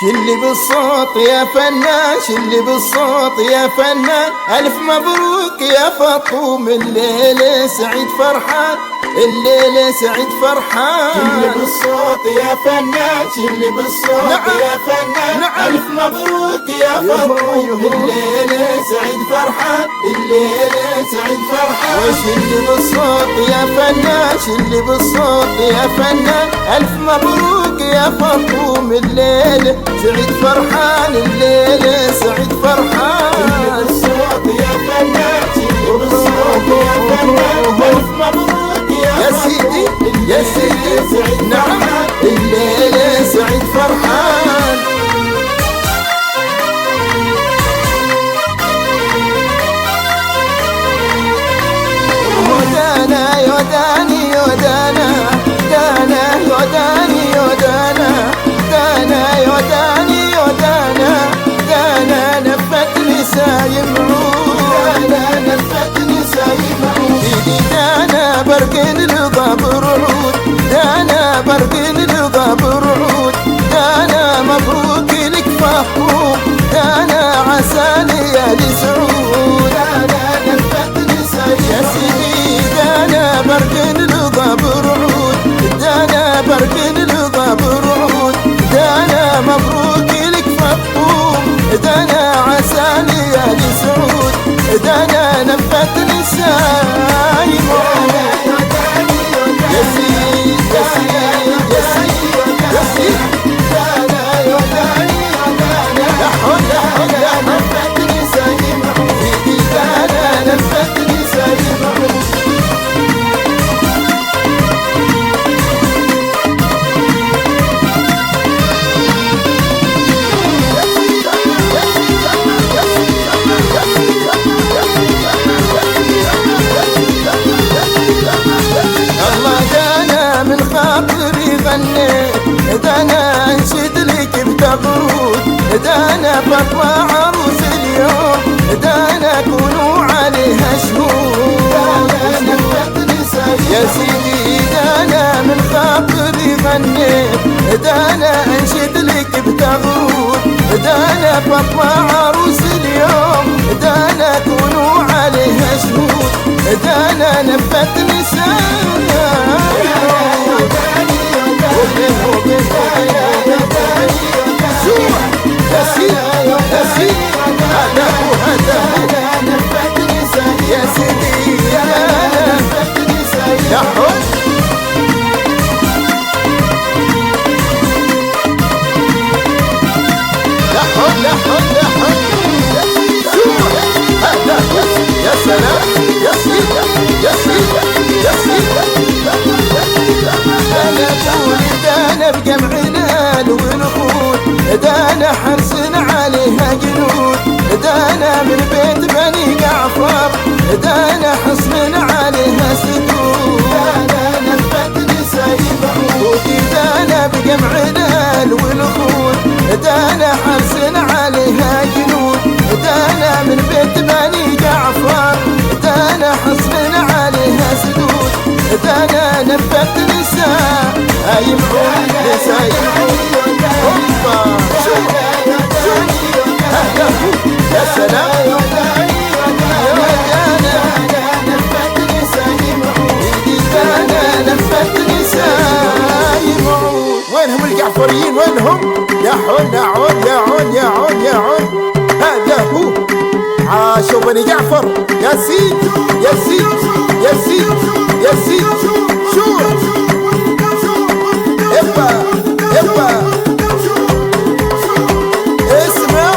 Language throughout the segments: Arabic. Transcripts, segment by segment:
شلي بالصوت يا فنان، شلي بالصوت يا فنان، ألف مبروك يا فطوم، الليل سعيد فرحان، الليل سعيد فرحان. شلي بالصوت يا فنان، شلي بالصوت يا فنان، ألف مبروك يا فطوم، الليل سعيد فرحان، الليل سعيد فرحان. وشلي بالصوت يا فنان، شلي بالصوت يا فنان، ألف مبروك يا فطوم، الليل سعيد فرحان، الليل سعيد فرحان. شلي بالصوت يا فنان، شلي بالصوت يا فنان، ألف مبروك يا سيدي يا سيدي، نعم الليل سعيد فرحان. ودانا يوداني يودانا، دانا يوداني يودانا، دانا يوداني يودانا، دانا نفتني سايم عود، دانا نفتني سايم عود، ايدي دانا برقن الضاب رعود، دانا برقن الضاب رعود، دانا مبروك لك فخوم، دانا عسى ليالي سعود، دانا نفتني سايم يا سيدي دانا برقن الضاب رعود، دانا برقن الضاب رعود، دانا مبروك لك فخوم، دانا عسى ليالي سعود، دانا نفتني سايم يا سيدي يا سيدي يا سيدي يا سيدي، دانا يوداني يودانا، يا حول يا حول يا حول، نفتني سايم عود، ايدي دانا نفتني سايم عود. الله دانا من خاطري غنيت، دانا انشد لك بتبرود، دانا بطلع عروس اليوم، دانا كونوا عليها شهود، دانا نفتني سايم يا سيدي دانا من خاطري غنيت، دانا انشد لك بتغرود، دانا بطلع عروس اليوم، دانا كونوا عليها شهود، دانا نفتني سايم يا سيدي يا سيدي، هذا هو هذا هو يا سيدي دانا يا حب. لا حول لا حول لا حول، شوف هذا يا سلام يا سيدي يا سيدي يا سيدي. دانا تولي دانا بجمعنا والخوت، دانا حرسنا عليها جنود، دانا من بيت بني جعفر، دانا حصن عليها سدود، دانا نفتني سايم عود، دانا بجمعنا والخوت، دانا حرسنا عليها جنود، دانا من بيت بني جعفر، دانا حصن عليها سدود، دانا نفتني سايم عود سايم عود. هوبا شوف شوف هذا هو يا سلام يا دانا، نفتني سايم عود، ايدي دانا نفتني سايم عود. وينهم الجعفريين وينهم؟ يا حول يا عود يا عود يا عود يا عود، هذا هو عاشوا بني جعفر، يا سيد يا سيد يا سيد يا سيد. شوف ابا ابا اسمع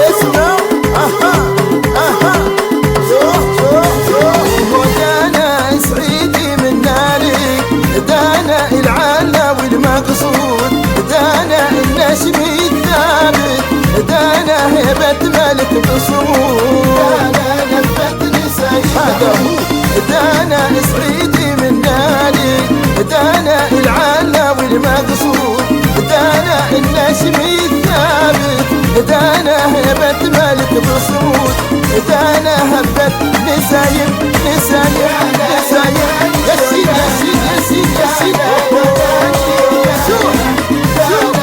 اسمع، اها اها شوف شوف شوف. ودانا سعيدي من نالك، دانا العلا والمقصود، دانا النشم الثابت، دانا هبة ملك بصمود، دانا نفتني سايم هذا هو دانا سعيدي من نالك، دانا العلا والمقصود، دانا النشم الثابت، دانا هبة ملك بصمود، دانا هبة نسايم نسايم نسايم. يا سيدي يا سيدي يا سيدي يا سيدي، شوف شوف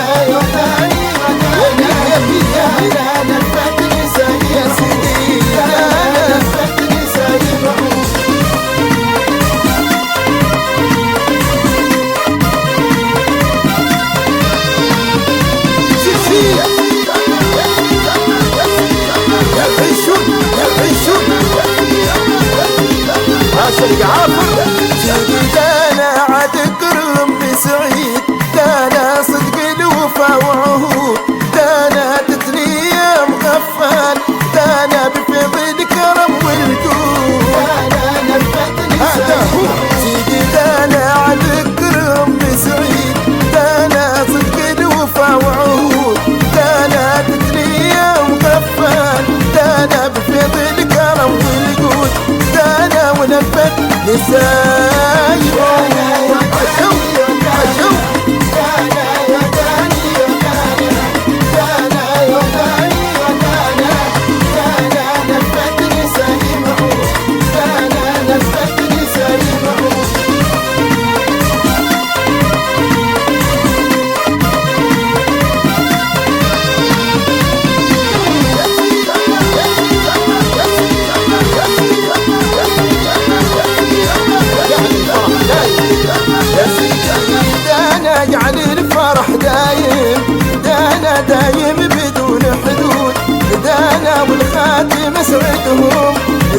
جعفر سيدي دانا عاد كرم سعيد دانا صدق الوفا وعهود دانا تتنيا مغفل دانا بفيض الكرم والجود دانا نفتني سعيد سيدي دانا عاد كرم سعيد دانا صدق الوفا وعهود دانا تتنيا مغفل دانا بفيض الكرم والجود دانا ونفت نسايب اجعل الفرح دايم دانا دايم بدون حدود دانا والخاتم اسعدهم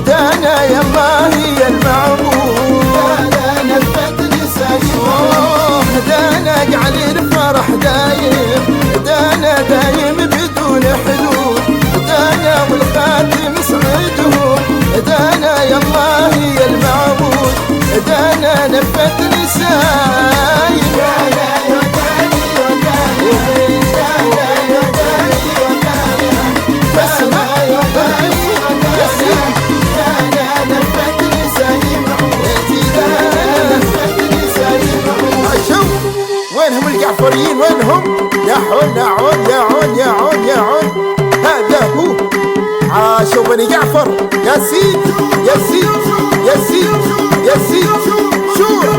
دانا يا الله هي المعبود دانا نفتني سعيد دانا اجعل الفرح دايم دانا دايم بدون حدود دانا والخاتم اسعدهم دانا يا الله هي المعبود دانا نفتني سايب وينهم الجعفريين وينهم يا حول يا عون يا عون يا عون يا عون هذا هو عاشوا بني جعفر يا سيد يا سيد يا سيد يا سيد شو